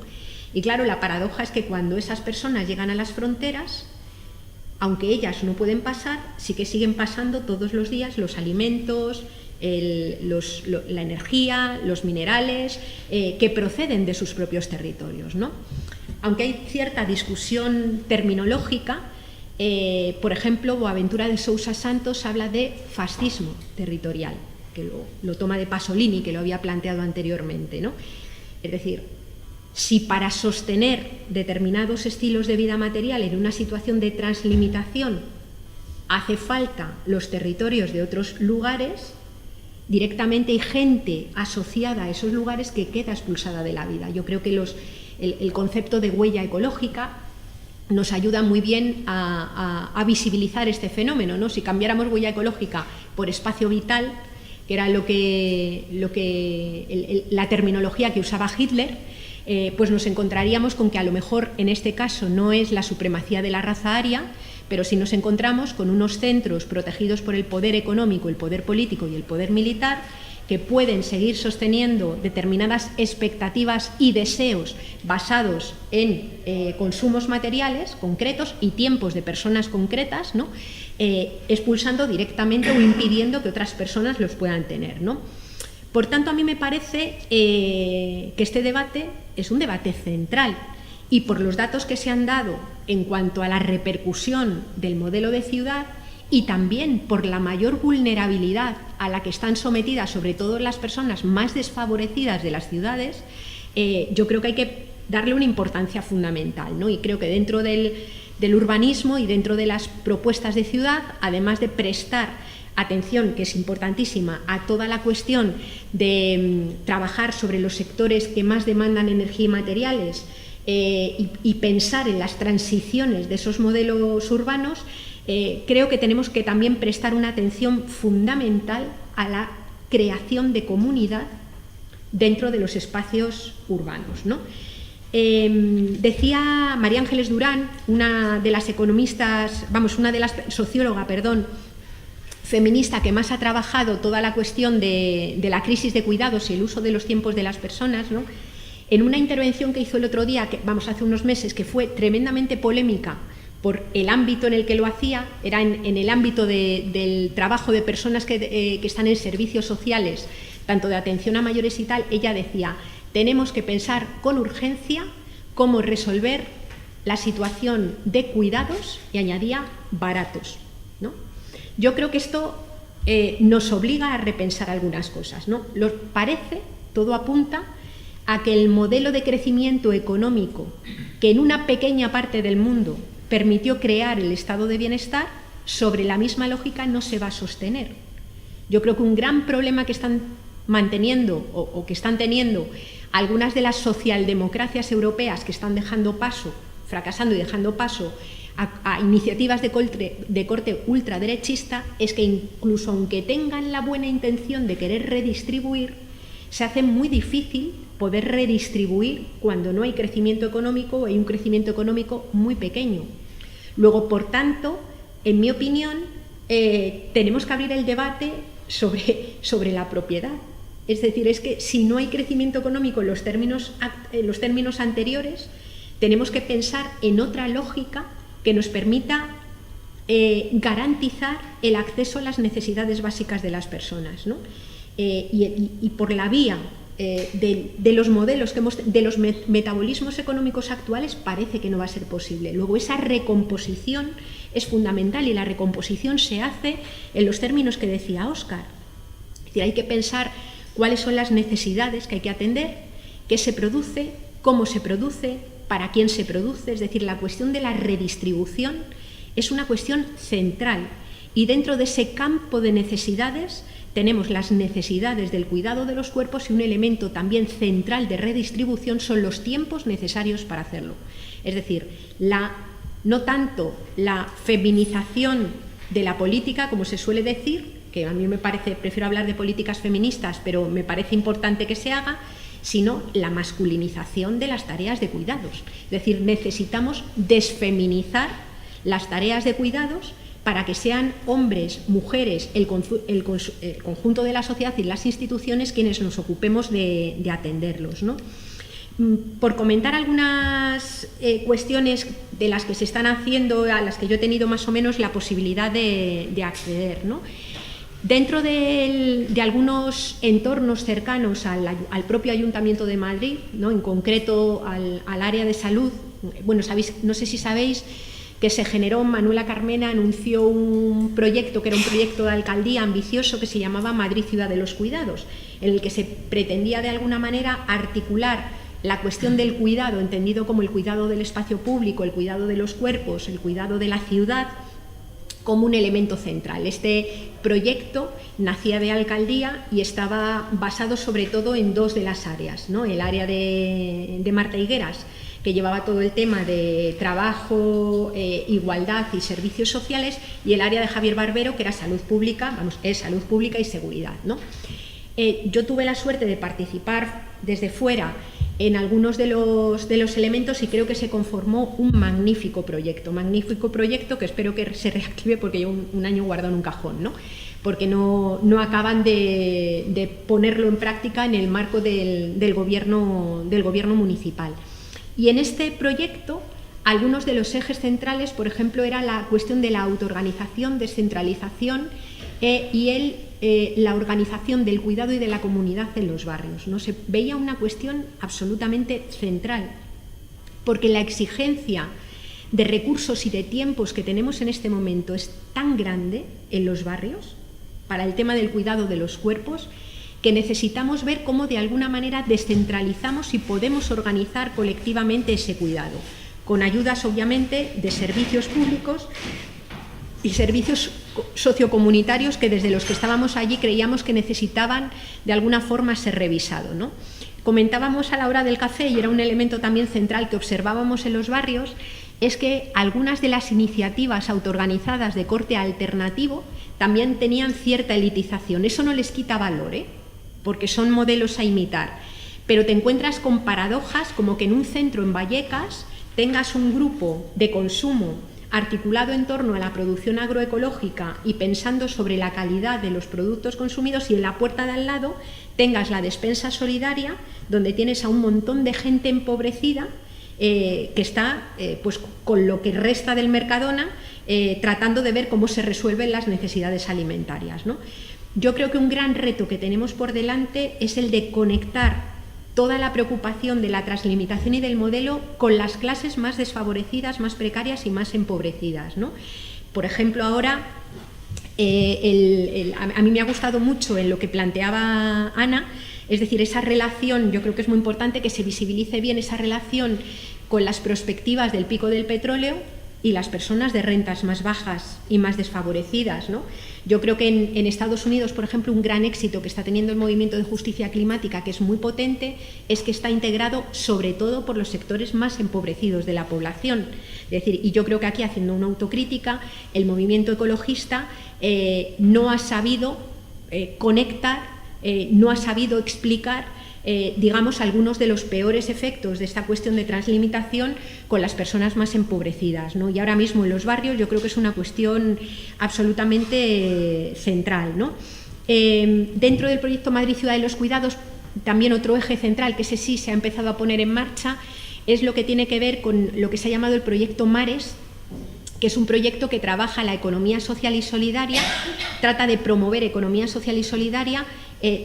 Y claro, la paradoja es que cuando esas personas llegan a las fronteras, aunque ellas no pueden pasar, sí que siguen pasando todos los días los alimentos, la energía, los minerales que proceden de sus propios territorios, ¿no? Aunque hay cierta discusión terminológica, por ejemplo, Boaventura de Sousa Santos habla de fascismo territorial, que lo toma de Pasolini, que lo había planteado anteriormente, ¿no? Es decir, si para sostener determinados estilos de vida material en una situación de translimitación hace falta los territorios de otros lugares, directamente hay gente asociada a esos lugares que queda expulsada de la vida. Yo creo que el concepto de huella ecológica nos ayuda muy bien a visibilizar este fenómeno, ¿no? Si cambiáramos huella ecológica por espacio vital, que era la terminología que usaba Hitler, pues nos encontraríamos con que a lo mejor en este caso no es la supremacía de la raza aria, pero sí nos encontramos con unos centros protegidos por el poder económico, el poder político y el poder militar, que pueden seguir sosteniendo determinadas expectativas y deseos basados en consumos materiales concretos y tiempos de personas concretas, ¿no? Expulsando directamente o impidiendo que otras personas los puedan tener, ¿no? Por tanto, a mí me parece que este debate es un debate central, y por los datos que se han dado en cuanto a la repercusión del modelo de ciudad y también por la mayor vulnerabilidad a la que están sometidas sobre todo las personas más desfavorecidas de las ciudades, yo creo que hay que darle una importancia fundamental, ¿no? Y creo que dentro del del urbanismo y dentro de las propuestas de ciudad, además de prestar atención, que es importantísima, a toda la cuestión de trabajar sobre los sectores que más demandan energía y materiales y pensar en las transiciones de esos modelos urbanos, creo que tenemos que también prestar una atención fundamental a la creación de comunidad dentro de los espacios urbanos, ¿no? Decía María Ángeles Durán, una de las economistas, una de las socióloga, feminista que más ha trabajado toda la cuestión de la crisis de cuidados y el uso de los tiempos de las personas, ¿no? En una intervención que hizo el otro día, hace unos meses, que fue tremendamente polémica por el ámbito en el que lo hacía, era en el ámbito del trabajo de personas que están en servicios sociales, tanto de atención a mayores y tal, ella decía: tenemos que pensar con urgencia cómo resolver la situación de cuidados, y añadía baratos, ¿no? Yo creo que esto nos obliga a repensar algunas cosas, ¿no? Todo apunta a que el modelo de crecimiento económico que en una pequeña parte del mundo permitió crear el estado de bienestar, sobre la misma lógica no se va a sostener. Yo creo que un gran problema que están manteniendo o que están teniendo algunas de las socialdemocracias europeas que están fracasando y dejando paso a iniciativas de corte ultraderechista, es que incluso aunque tengan la buena intención de querer redistribuir, se hace muy difícil poder redistribuir cuando no hay crecimiento económico o hay un crecimiento económico muy pequeño. Luego, por tanto, en mi opinión, tenemos que abrir el debate sobre la propiedad. Es decir, es que si no hay crecimiento económico en los términos anteriores, tenemos que pensar en otra lógica que nos permita garantizar el acceso a las necesidades básicas de las personas, ¿no? Y por la vía de los modelos, de los metabolismos económicos actuales, parece que no va a ser posible. Luego, esa recomposición es fundamental, y la recomposición se hace en los términos que decía Óscar. Es decir, hay que pensar cuáles son las necesidades que hay que atender, qué se produce, cómo se produce, para quién se produce. Es decir, la cuestión de la redistribución es una cuestión central, y dentro de ese campo de necesidades tenemos las necesidades del cuidado de los cuerpos, y un elemento también central de redistribución son los tiempos necesarios para hacerlo. Es decir, no tanto la feminización de la política, como se suele decir, que a mí prefiero hablar de políticas feministas, pero me parece importante que se haga, sino la masculinización de las tareas de cuidados. Es decir, necesitamos desfeminizar las tareas de cuidados para que sean hombres, mujeres, el conjunto de la sociedad y las instituciones quienes nos ocupemos de atenderlos, ¿no? Por comentar algunas cuestiones de las que se están haciendo, a las que yo he tenido más o menos la posibilidad de acceder, ¿no? Dentro de algunos entornos cercanos al propio Ayuntamiento de Madrid, ¿no? En concreto al área de salud, no sé si sabéis que se generó, Manuela Carmena anunció un proyecto que era un proyecto de alcaldía ambicioso que se llamaba Madrid Ciudad de los Cuidados, en el que se pretendía de alguna manera articular la cuestión del cuidado, entendido como el cuidado del espacio público, el cuidado de los cuerpos, el cuidado de la ciudad, como un elemento central. Este proyecto nacía de alcaldía y estaba basado sobre todo en dos de las áreas, ¿no? El área de Marta Higueras, que llevaba todo el tema de trabajo, igualdad y servicios sociales, y el área de Javier Barbero, que era salud pública, salud pública y seguridad, ¿no? Yo tuve la suerte de participar desde fuera en algunos de los elementos, y creo que se conformó un magnífico proyecto que espero que se reactive, porque llevo un año guardado en un cajón, ¿no? Porque no acaban de ponerlo en práctica en el marco del gobierno municipal. Y en este proyecto, algunos de los ejes centrales, por ejemplo, era la cuestión de la autoorganización, descentralización y la organización del cuidado y de la comunidad en los barrios, ¿no? Se veía una cuestión absolutamente central, porque la exigencia de recursos y de tiempos que tenemos en este momento es tan grande en los barrios para el tema del cuidado de los cuerpos, que necesitamos ver cómo de alguna manera descentralizamos y podemos organizar colectivamente ese cuidado. con ayudas obviamente de servicios públicos y servicios sociocomunitarios que desde los que estábamos allí creíamos que necesitaban de alguna forma ser revisados, ¿no? Comentábamos a la hora del café, y era un elemento también central que observábamos en los barrios, es que algunas de las iniciativas autoorganizadas de corte alternativo también tenían cierta elitización. Eso no les quita valor, porque son modelos a imitar, pero te encuentras con paradojas como que en un centro en Vallecas tengas un grupo de consumo articulado en torno a la producción agroecológica y pensando sobre la calidad de los productos consumidos, y en la puerta de al lado tengas la despensa solidaria, donde tienes a un montón de gente empobrecida que está pues con lo que resta del Mercadona tratando de ver cómo se resuelven las necesidades alimentarias, ¿no? Yo creo que un gran reto que tenemos por delante es el de conectar toda la preocupación de la translimitación y del modelo con las clases más desfavorecidas, más precarias y más empobrecidas, ¿no? Por ejemplo, ahora a mí me ha gustado mucho en lo que planteaba Ana, es decir, esa relación, yo creo que es muy importante que se visibilice bien esa relación con las perspectivas del pico del petróleo y las personas de rentas más bajas y más desfavorecidas, ¿no? Yo creo que en Estados Unidos, por ejemplo, un gran éxito que está teniendo el movimiento de justicia climática, que es muy potente, es que está integrado sobre todo por los sectores más empobrecidos de la población. Es decir, y yo creo que aquí, haciendo una autocrítica, el movimiento ecologista no ha sabido conectar, no ha sabido explicar digamos, algunos de los peores efectos de esta cuestión de translimitación con las personas más empobrecidas, ¿no? Y ahora mismo en los barrios yo creo que es una cuestión absolutamente central, ¿no? Dentro del proyecto Madrid Ciudad de los Cuidados, también otro eje central, que ese sí se ha empezado a poner en marcha, es lo que tiene que ver con lo que se ha llamado el proyecto Mares, que es un proyecto que trabaja la economía social y solidaria, trata de promover economía social y solidaria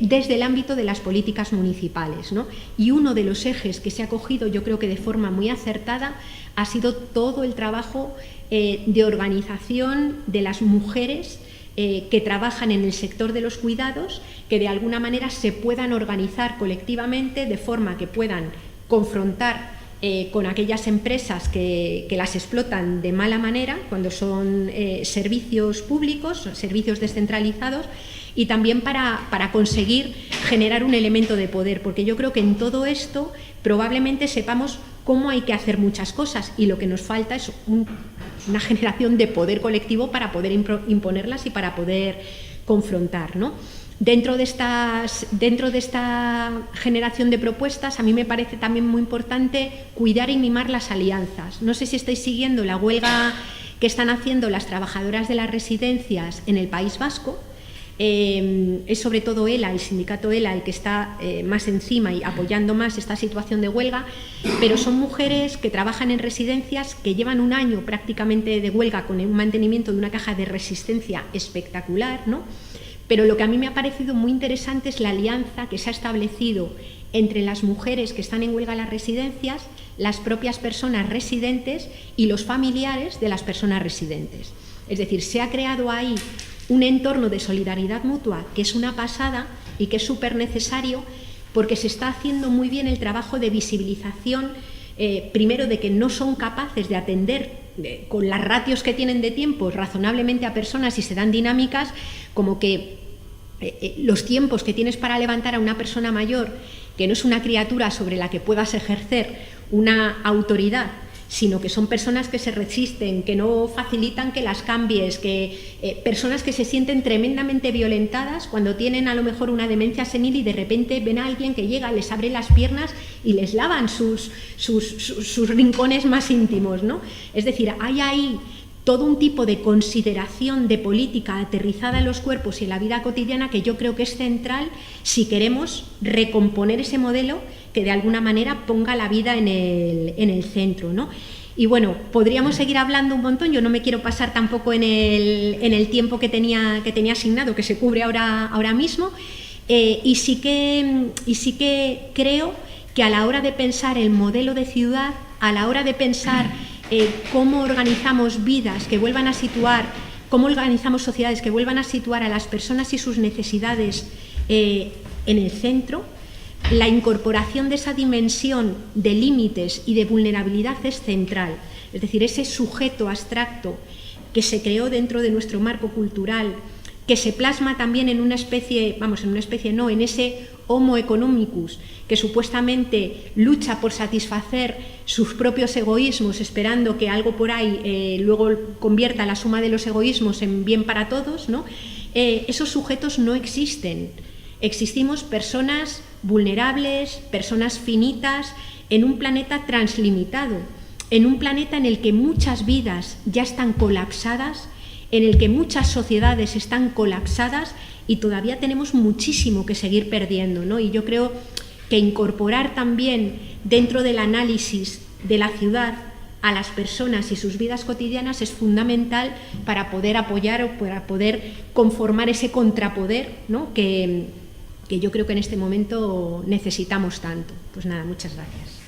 desde el ámbito de las políticas municipales, ¿no? Y uno de los ejes que se ha cogido, yo creo que de forma muy acertada, ha sido todo el trabajo de organización de las mujeres que trabajan en el sector de los cuidados, que de alguna manera se puedan organizar colectivamente de forma que puedan confrontar con aquellas empresas que las explotan de mala manera cuando son servicios públicos, servicios descentralizados, y también para conseguir generar un elemento de poder, porque yo creo que en todo esto probablemente sepamos cómo hay que hacer muchas cosas y lo que nos falta es una generación de poder colectivo para poder imponerlas y para poder confrontar, ¿no? Dentro de esta generación de propuestas, a mí me parece también muy importante cuidar y mimar las alianzas. No sé si estáis siguiendo la huelga que están haciendo las trabajadoras de las residencias en el País Vasco. Es sobre todo ELA, el sindicato ELA, el que está más encima y apoyando más esta situación de huelga, pero son mujeres que trabajan en residencias que llevan un año prácticamente de huelga con un mantenimiento de una caja de resistencia espectacular, ¿no? Pero lo que a mí me ha parecido muy interesante es la alianza que se ha establecido entre las mujeres que están en huelga en las residencias, las propias personas residentes y los familiares de las personas residentes. Es decir, se ha creado ahí un entorno de solidaridad mutua que es una pasada y que es súper necesario, porque se está haciendo muy bien el trabajo de visibilización, primero de que no son capaces de atender con las ratios que tienen de tiempo razonablemente a personas, y se dan dinámicas como que los tiempos que tienes para levantar a una persona mayor, que no es una criatura sobre la que puedas ejercer una autoridad, sino que son personas que se resisten, que no facilitan que las cambies, personas que se sienten tremendamente violentadas cuando tienen a lo mejor una demencia senil y de repente ven a alguien que llega, les abre las piernas y les lavan sus rincones más íntimos, ¿no? Es decir, hay ahí todo un tipo de consideración de política aterrizada en los cuerpos y en la vida cotidiana que yo creo que es central si queremos recomponer ese modelo que de alguna manera ponga la vida en el centro, ¿no? Y bueno, podríamos seguir hablando un montón, yo no me quiero pasar tampoco en el tiempo que tenía asignado, que se cubre ahora mismo, y sí que creo que a la hora de pensar el modelo de ciudad, a la hora de pensar cómo organizamos vidas que vuelvan a situar, cómo organizamos sociedades que vuelvan a situar a las personas y sus necesidades en el centro, la incorporación de esa dimensión de límites y de vulnerabilidad es central. Es decir, ese sujeto abstracto que se creó dentro de nuestro marco cultural, que se plasma también en una especie, en ese homo economicus, que supuestamente lucha por satisfacer sus propios egoísmos, esperando que algo por ahí luego convierta la suma de los egoísmos en bien para todos, ¿no? Esos sujetos no existen. Existimos personas vulnerables, personas finitas, en un planeta translimitado, en un planeta en el que muchas vidas ya están colapsadas, en el que muchas sociedades están colapsadas y todavía tenemos muchísimo que seguir perdiendo, ¿no? Y yo creo que incorporar también dentro del análisis de la ciudad a las personas y sus vidas cotidianas es fundamental para poder apoyar o para poder conformar ese contrapoder, ¿no? que yo creo que en este momento necesitamos tanto. Pues nada, muchas gracias.